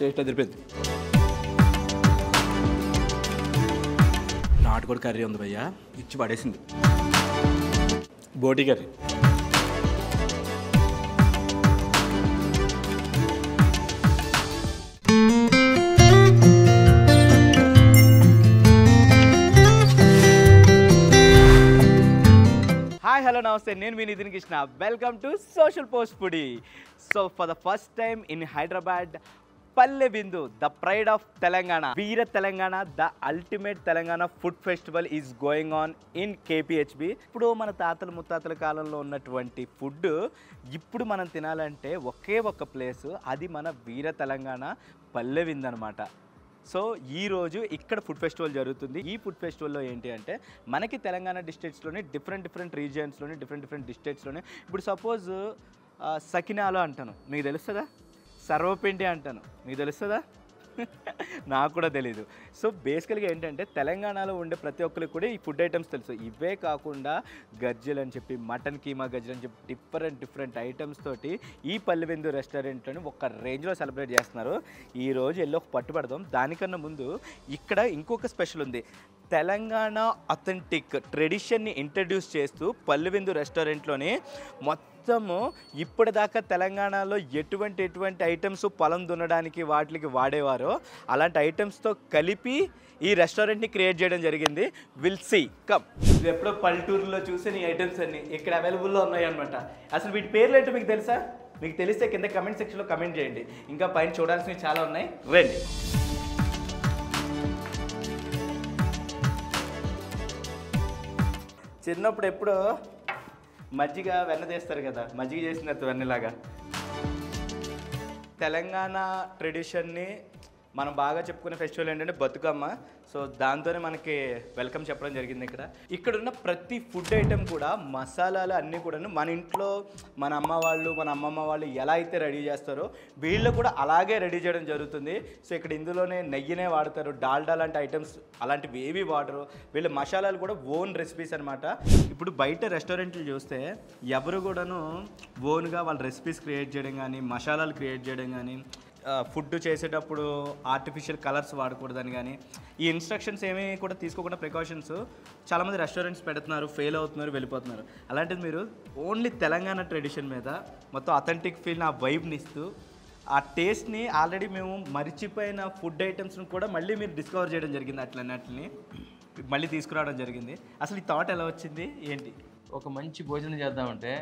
Taste అదిరిపోయింది. నాటుకోడి curry ఉంది భయ్యా, ఇచ్చి పడేసింది. బోటి కర్రీ. హాయ్ హలో నమస్తే, నేను మీ Nitin Krishna. Welcome to social post foodie. So for the first time in Hyderabad, Palle Bindu, the pride of Telangana, Veera Telangana, the ultimate Telangana food festival is going on in KPHB. ఇప్పుడు మన తాతల ముత్తాతల కాలంలో ఉన్నటువంటి ఫుడ్ ఇప్పుడు మనం తినాలంటే ఒకే ఒక ప్లేసు, అది మన వీర తెలంగాణ పల్లె బిందు అనమాట. సో ఈరోజు ఇక్కడ ఫుడ్ ఫెస్టివల్ జరుగుతుంది. ఈ ఫుడ్ ఫెస్టివల్లో ఏంటి అంటే మనకి తెలంగాణ డిస్ట్రిక్ట్స్లోని డిఫరెంట్ రీజియన్స్లోని డిఫరెంట్ డిస్ట్రిక్ట్స్లోని ఇప్పుడు సపోజ్ సకినాలు అంటాను, మీకు తెలుస్తుందా? సర్వపిండి అంటాను, మీకు తెలుస్తుందా? నాకు కూడా తెలీదు. సో బేసికల్గా ఏంటంటే తెలంగాణలో ఉండే ప్రతి ఒక్కరికి కూడా ఈ ఫుడ్ ఐటమ్స్ తెలుసు. ఇవే కాకుండా గజ్జలు అని చెప్పి, మటన్ కీమా గజ్జలు అని చెప్పి డిఫరెంట్ ఐటమ్స్ తోటి ఈ పల్లెబిందు రెస్టారెంట్లోని ఒక రేంజ్లో సెలబ్రేట్ చేస్తున్నారు. ఈరోజు వెళ్ళి ఒక పట్టుబడదాం. దానికన్నా ముందు ఇక్కడ ఇంకొక స్పెషల్ ఉంది. తెలంగాణ అథెంటిక్ ట్రెడిషన్ని ఇంట్రడ్యూస్ చేస్తూ పల్లెబిందు రెస్టారెంట్లోని మొత్తము ఇప్పటిదాకా తెలంగాణలో ఎటువంటి ఐటమ్స్ పొలం దున్నడానికి వాటికి వాడేవారో అలాంటి ఐటమ్స్తో కలిపి ఈ రెస్టారెంట్ని క్రియేట్ చేయడం జరిగింది. Will see come. ఇది ఎప్పుడో పల్లెటూరులో చూసిన ఈ ఐటమ్స్ అన్ని ఇక్కడ అవైలబుల్లో ఉన్నాయి అనమాట. అసలు వీటి పేర్లు ఏంటో మీకు తెలుసా? మీకు తెలిస్తే కింద కమెంట్ సెక్షన్లో కమెంట్ చేయండి. ఇంకా పైన చూడాల్సినవి చాలా ఉన్నాయి, రండి. చిన్నప్పుడు ఎప్పుడో మజ్జిగ వెన్న చేస్తారు కదా, మజ్జిగ చేసినట్టు వెన్నలాగా. తెలంగాణ ట్రెడిషన్ని మనం బాగా చెప్పుకునే ఫెస్టివల్ ఏంటంటే బతుకమ్మ. సో దాంతోనే మనకి వెల్కమ్ చెప్పడం జరిగింది. ఇక్కడున్న ప్రతి ఫుడ్ ఐటెం కూడా మసాలాలు అన్నీ కూడా మన ఇంట్లో మన అమ్మ వాళ్ళు మన అమ్మమ్మ వాళ్ళు ఎలా అయితే రెడీ చేస్తారో వీళ్ళు కూడా అలాగే రెడీ చేయడం జరుగుతుంది. సో ఇక్కడ ఇందులోనే నెయ్యినే వాడతారు, డాల్డా లాంటి ఐటమ్స్ అలాంటివి ఏవి వాడరు. వీళ్ళ మసాలాలు కూడా ఓన్ రెసిపీస్ అనమాట. ఇప్పుడు బయట రెస్టారెంట్లు చూస్తే ఎవరు కూడాను ఓన్గా వాళ్ళ రెసిపీస్ క్రియేట్ చేయడం కానీ, మసాలాలు క్రియేట్ చేయడం కానీ, ఫుడ్ చేసేటప్పుడు ఆర్టిఫిషియల్ కలర్స్ వాడకూడదని కానీ, ఈ ఇన్స్ట్రక్షన్స్ ఏమీ కూడా తీసుకోకుండా ప్రికాషన్స్ చాలామంది రెస్టారెంట్స్ పెడుతున్నారు, ఫెయిల్ అవుతున్నారు, వెళ్ళిపోతున్నారు. అలాంటిది మీరు ఓన్లీ తెలంగాణ ట్రెడిషన్ మీద మొత్తం అథెంటిక్ ఫీల్ని, ఆ వైబ్ని ఇస్తూ ఆ టేస్ట్ని ఆల్రెడీ మేము మర్చిపోయిన ఫుడ్ ఐటమ్స్ని కూడా మళ్ళీ మీరు డిస్కవర్ చేయడం జరిగింది. అట్లన్నిటిని మళ్ళీ తీసుకురావడం జరిగింది. అసలు ఈ థాట్ ఎలా వచ్చింది ఏంటి? ఒక మంచి భోజనం చేద్దామంటే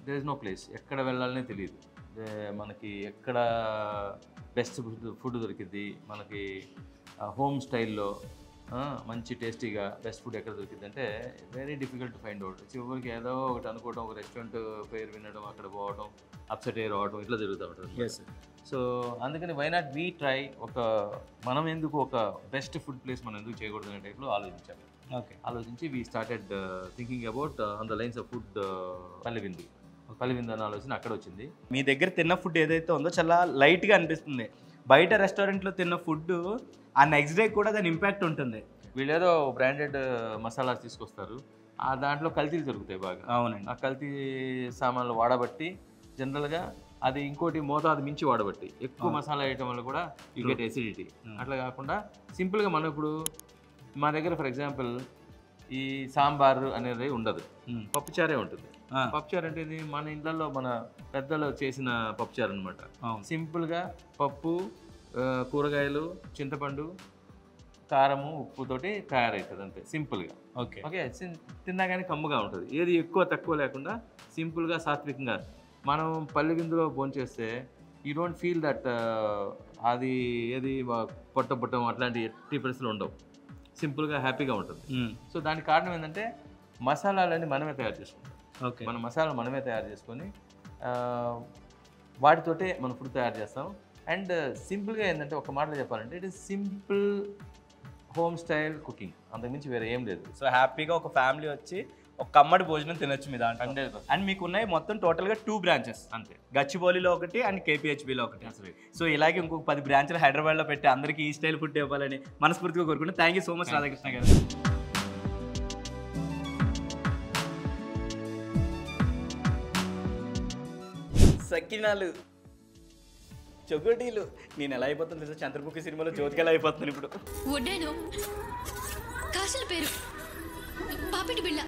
దేర్ ఇస్ నో ప్లేస్, ఎక్కడ వెళ్ళాలనే తెలియదు. మనకి ఎక్కడ బెస్ట్ ఫుడ్ దొరికింది, మనకి హోమ్ స్టైల్లో మంచి టేస్టీగా బెస్ట్ ఫుడ్ ఎక్కడ దొరికింది అంటే very difficult to find out. చివరికి ఏదో ఒకటి అనుకోవడం, ఒక రెస్టారెంట్ పేరు వినడం, అక్కడ పోవడం, అప్సెట్ అయ్యి రావడం, ఇట్లా జరుగుతూ ఉంటుంది. సో అందుకని వై నాట్ వీ ట్రై, మనం ఎందుకు ఒక బెస్ట్ ఫుడ్ ప్లేస్ మనం ఎందుకు చేయకూడదు అనే టైప్లో ఆలోచించాలి. ఆలోచించి we started thinking about on the lines of food Pallebindu అనే ఆలోచన అక్కడ వచ్చింది. మీ దగ్గర తిన్న ఫుడ్ ఏదైతే ఉందో చాలా లైట్గా అనిపిస్తుంది. బయట రెస్టారెంట్లో తిన్న ఫుడ్ ఆ నెక్స్ట్ డే కూడా దాని ఇంపాక్ట్ ఉంటుంది. వీళ్ళేదో బ్రాండెడ్ మసాలాస్ తీసుకొస్తారు, ఆ దాంట్లో కల్తీలు జరుగుతాయి బాగా. అవునండి. ఆ కల్తీ సామాన్లు వాడబట్టి జనరల్గా అది ఇంకోటి మోతాదు మించి వాడబట్టి ఎక్కువ మసాలా వేయటం వల్ల కూడా యూ గెట్ ఎసిడిటీ. అట్లా కాకుండా సింపుల్గా మనం ఇప్పుడు మా దగ్గర ఫర్ ఎగ్జాంపుల్ ఈ సాంబార్ అనేది ఉండదు, పప్పుచారే ఉంటుంది. పప్పుచారు అంటే ఇది మన ఇళ్ళల్లో మన పెద్దలు చేసిన పప్పుచారు అనమాట. సింపుల్గా పప్పు, కూరగాయలు, చింతపండు, కారము, ఉప్పుతోటి తయారవుతుంది అంతే, సింపుల్గా. ఓకే, తిన్నాగానే కమ్ముగా ఉంటుంది. ఏది ఎక్కువ తక్కువ లేకుండా సింపుల్గా సాత్వికంగా మనం పల్లెబిందులో భోంచేస్తే యూ డోంట్ ఫీల్ దట్ అది ఏది పొట్టం అట్లాంటి ఎట్టి పరిస్థితులు ఉండవు. సింపుల్గా హ్యాపీగా ఉంటుంది. సో దానికి కారణం ఏంటంటే మసాలాలన్నీ మనమే తయారు చేసుకుంటాం. మన మసాలా మనమే తయారు చేసుకొని వాటితోటే మనం ఫుడ్ తయారు చేస్తాం. అండ్ సింపుల్గా ఏంటంటే ఒక మాటలో చెప్పాలంటే it is simple home style cooking, అంతకుమించి వేరే ఏం లేదు. సో హ్యాపీగా ఒక ఫ్యామిలీ వచ్చి ఒక కమ్మడి భోజనం తినొచ్చు మీ దాంట్లో. 100%. అండ్ మీకు ఉన్నాయి మొత్తం టోటల్గా 2 బ్రాంచెస్ అంతే, గచ్చిబౌలిలో ఒకటి అండ్ కేపీహెచ్బిలో ఒకటి. సో ఇలాగే ఇంకొక 10 బ్రాంచ్లు హైదరాబాద్లో పెట్టి అందరికీ ఈ స్టైల్ ఫుడ్ ఇవ్వాలని మనస్ఫూర్తిగా కోరుకుంటున్నాను. Thank you so much Radhakrishna గారు. సకినాలు చొగోడీలు నేను ఎలా అయిపోతాను తెలుసా, చంద్రముఖి సినిమాలో జ్యోతికి ఎలా అయిపోతున్నాను ఇప్పుడు. వడ్డాను కాసుల పేరు పాపిటి బిళ్ళ.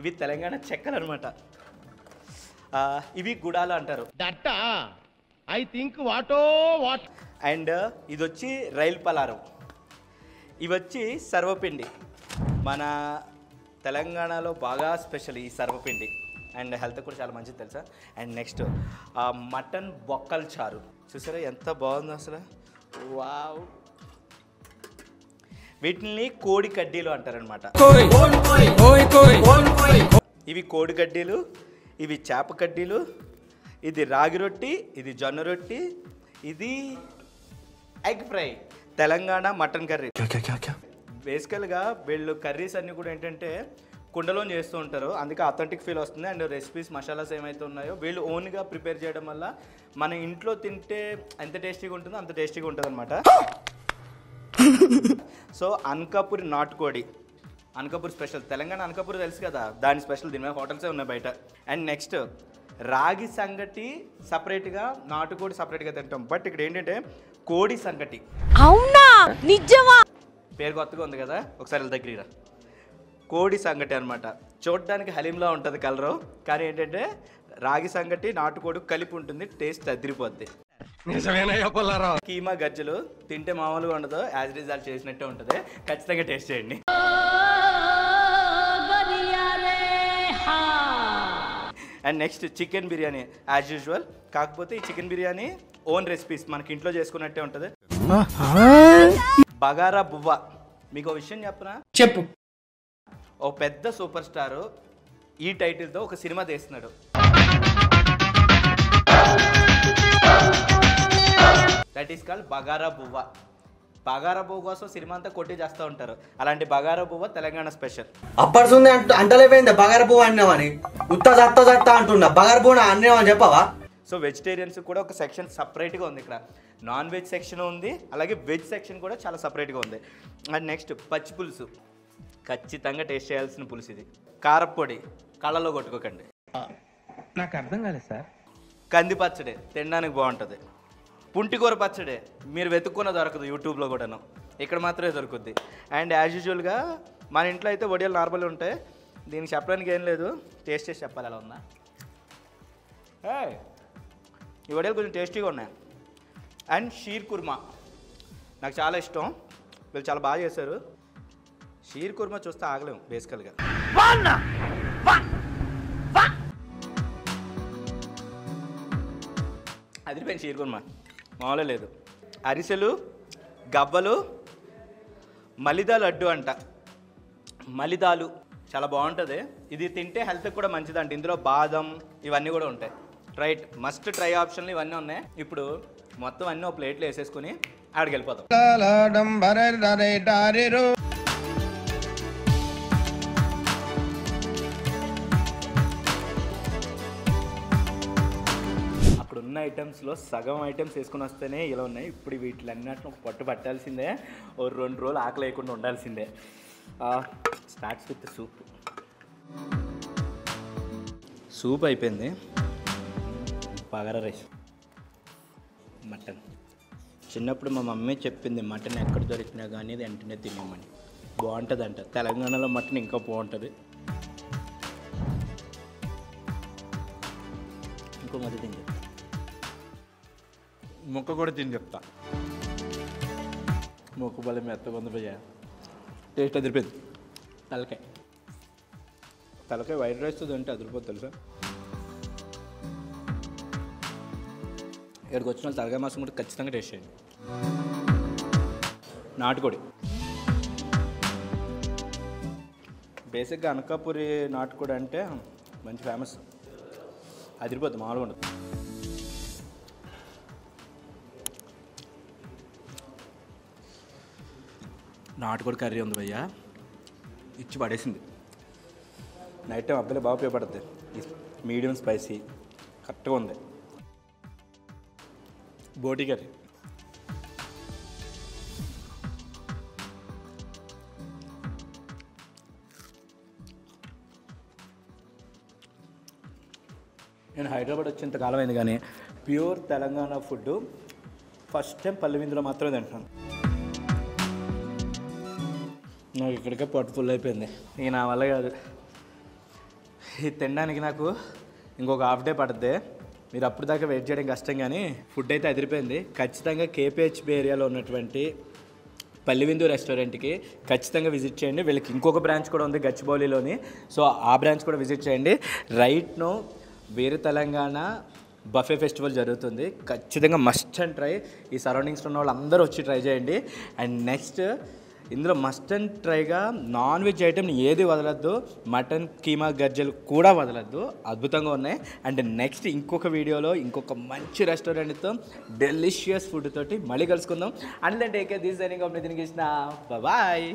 ఇవి తెలంగాణ చెక్కలు అనమాట. ఇవి గుడాలు అంటారు. ఐ థింక్ వాటో వాట్. అండ్ ఇది వచ్చి రైల్ పలారం. ఇవి వచ్చి సర్వపిండి. మన తెలంగాణలో బాగా స్పెషల్ ఈ సర్వపిండి. అండ్ హెల్త్ కూడా చాలా మంచిది తెలుసా. అండ్ నెక్స్ట్ మటన్ బొక్కల చారు. చూసారా ఎంత బాగుందో అసలు, వావ్. వీటిని కోడి కడ్డీలు అంటారనమాట. ఇవి కోడి కడ్డీలు, ఇవి చేప కడ్డీలు, ఇది రాగి రొట్టి, ఇది జొన్న రొట్టి, ఇది egg fry. Telangana mutton curry. బేసికల్గా వీళ్ళు కర్రీస్ అన్నీ కూడా ఏంటంటే కుండలో చేస్తూ ఉంటారు, అందుకే అథెంటిక్ ఫీల్ వస్తుంది. అండ్ రెసిపీస్ మసాలాస్ ఏమైతే ఉన్నాయో వీళ్ళు ఓన్గా ప్రిపేర్ చేయడం వల్ల మన ఇంట్లో తింటే ఎంత టేస్టీగా ఉంటుందో అంత టేస్టీగా ఉంటుంది అనమాట. సో అనకాపూరి నాటుకోడి, అనకాపూరి స్పెషల్. తెలంగాణ అనకాపూరి తెలుసు కదా, దాని స్పెషల్. దీని మీద హోటల్సే ఉన్నాయి బయట. అండ్ నెక్స్ట్ రాగి సంగటి సపరేట్గా, నాటుకోడి సపరేట్గా తింటాం. బట్ ఇక్కడ ఏంటంటే కోడి సంగటి. అవునా నిజమా? పేరు కొత్తగా ఉంది కదా, ఒకసారి దగ్గర. కోడి సంగటి అనమాట. చూడడానికి హలీంలా ఉంటుంది కలరు, కానీ ఏంటంటే రాగి సంగటి నాటుకోడి కలిపి ఉంటుంది, టేస్ట్ అదిరిపోద్ది. కీమా గజ్జలు తింటే మామూలుగా ఉండదు, యాజ్ రిజల్ట్ చేసినట్టే ఉంటుంది. ఖచ్చితంగా టేస్ట్ చేయండి. And next chicken biryani as usual. కాకపోతే ఈ చికెన్ బిర్యానీ ఓన్ రెసిపీస్ మనకి ఇంట్లో చేసుకున్నట్టే ఉంటుంది. బగారా బువ్వ. మీకు ఒక విషయం చెప్పనా? చెప్పు. ఓ పెద్ద సూపర్ స్టార్ ఈ టైటిల్తో ఒక సినిమా తీస్తున్నాడు. దట్ ఈస్ కాల్డ్ బగారా బువ్వ. బగారా బువ్వ కోసం సినిమా అంతా కొట్టి చేస్తూ ఉంటారు. అలాంటి బగారా బువ్వ తెలంగాణ స్పెషల్. అప్పడుంది అంటలేపోయింది బగారా పువ్వు అన్నామని. ఉత్త అంటున్నా బగారా పువ్వు అన్నామని చెప్పవా? సో వెజిటేరియన్స్ కూడా ఒక సెక్షన్ సపరేట్గా ఉంది ఇక్కడ. నాన్ వెజ్ సెక్షన్ ఉంది, అలాగే వెజ్ సెక్షన్ కూడా చాలా సపరేట్గా ఉంది. అండ్ నెక్స్ట్ పచ్చి పులుసు. ఖచ్చితంగా టేస్ట్ చేయాల్సిన పులుసు ఇది. కారపొడి కళ్ళలో కొట్టుకోకండి. నాకు అర్థం కాలేదు సార్. కంది పచ్చడి తినడానికి బాగుంటుంది. పుంటికూర పచ్చడి మీరు వెతుక్కున్న దొరకదు యూట్యూబ్లో కూడాను, ఇక్కడ మాత్రమే దొరుకుద్ది. అండ్ యాజ్ యూజువల్గా మన ఇంట్లో అయితే వడియాలు నార్మల్ ఉంటాయి. దీనికి చెప్పడానికి ఏం లేదు, టేస్ట్ చేసి చెప్పాలి ఎలా ఉందా. ఈ వడియాలు కొంచెం టేస్టీగా ఉన్నాయి. అండ్ షీర్ కుర్మా నాకు చాలా ఇష్టం, వీళ్ళు చాలా బాగా చేశారు. షీర్ కుర్మా చూస్తే ఆగలేము బేసికల్గా. అదిరిపోయింది షీర్ కుర్మా, మామూలే లేదు. అరిసెలు, గవ్వలు, మలిదా లడ్డు అంట. మలిదాలు చాలా బాగుంటుంది. ఇది తింటే హెల్త్కి కూడా మంచిదంట. ఇందులో బాదం ఇవన్నీ కూడా ఉంటాయి. రైట్, మస్ట్ ట్రై ఆప్షన్లు ఇవన్నీ ఉన్నాయి. ఇప్పుడు మొత్తం అన్నీ ఒక ప్లేట్లో వేసేసుకుని ఆడికి వెళ్ళిపోతాం. అక్కడ ఉన్న ఐటమ్స్లో సగం ఐటమ్స్ వేసుకుని వస్తేనే ఇలా ఉన్నాయి. ఇప్పుడు వీటిలన్నిటిని ఒక పట్టు పట్టాల్సిందే, ఓ 2 రోజులు ఆకలి లేకుండా ఉండాల్సిందే. Starts with soup. సూప్ అయిపోయింది. Bagara rice, mutton. చిన్నప్పుడు మా మమ్మీ చెప్పింది మటన్ ఎక్కడ దొరికినా కానీ వెంటనే తినేమని. బాగుంటుందంట. తెలంగాణలో మటన్ ఇంకా బాగుంటుంది. ఇంకో మధ్య తిని చెప్తా, ముక్క కూడా తిని చెప్తా. ముక్క బలం మెత్తగా పోయా, టేస్ట్ అదిరిపోయింది. తలకాయ వైట్ రైస్తో తింటే అదిరిపోతుంది తెలుసా. ఇక్కడికి వచ్చిన తలకాయ మాసం కూడా ఖచ్చితంగా టేస్ట్ చేయండి. నాటుకోడి బేసిక్గా అనకాపూరి నాటుకోడి అంటే మంచి ఫేమస్, అదిరిపోతుంది, మామూలుగా ఉండదు. నాటుకోడి కర్రీ ఉంది భయ్యా, ఇచ్చి పడేసింది. నైట్ టైం అబ్బాయిలు బాగా ఉపయోగపడుతుంది. మీడియం స్పైసీ కరెక్ట్గా ఉంది. బోటి కర్రీ, నేను హైదరాబాద్ వచ్చేంత కాలం అయింది కానీ pure Telangana food first time పల్లె విందులో మాత్రమే తింటున్నాను. నాకు ఇక్కడికే పొట్టు ఫుల్ అయిపోయింది. ఇక నా వల్ల కాదు, ఇది తినడానికి నాకు ఇంకొక హాఫ్ డే పడుతుంది. మీరు అప్పుడు దాకా వెయిట్ చేయడం కష్టం, కానీ ఫుడ్ అయితే అదిరిపోయింది. ఖచ్చితంగా కేపీహెచ్బి ఏరియాలో ఉన్నటువంటి పల్లె విందు రెస్టారెంట్కి ఖచ్చితంగా విజిట్ చేయండి. వీళ్ళకి ఇంకొక బ్రాంచ్ కూడా ఉంది గచ్చిబౌలిలోని, సో ఆ బ్రాంచ్ కూడా విజిట్ చేయండి. రైట్ నో వీర తెలంగాణ బఫే ఫెస్టివల్ జరుగుతుంది. ఖచ్చితంగా మస్ట్ అండ్ ట్రై. ఈ సరౌండింగ్స్లో ఉన్న వాళ్ళు అందరూ వచ్చి ట్రై చేయండి. అండ్ నెక్స్ట్ ఇందులో మస్ట్ అండ్ ట్రైగా నాన్ వెజ్ ఐటెం ఏది వదలద్దు, మటన్ కీమా గర్జలు కూడా వదలద్దు, అద్భుతంగా ఉన్నాయి. అండ్ నెక్స్ట్ ఇంకొక వీడియోలో ఇంకొక మంచి రెస్టారెంట్తో డెలిషియస్ ఫుడ్ తోటి మళ్ళీ కలుసుకుందాం. And then take care. This signing off Nithin Krishna. Bye.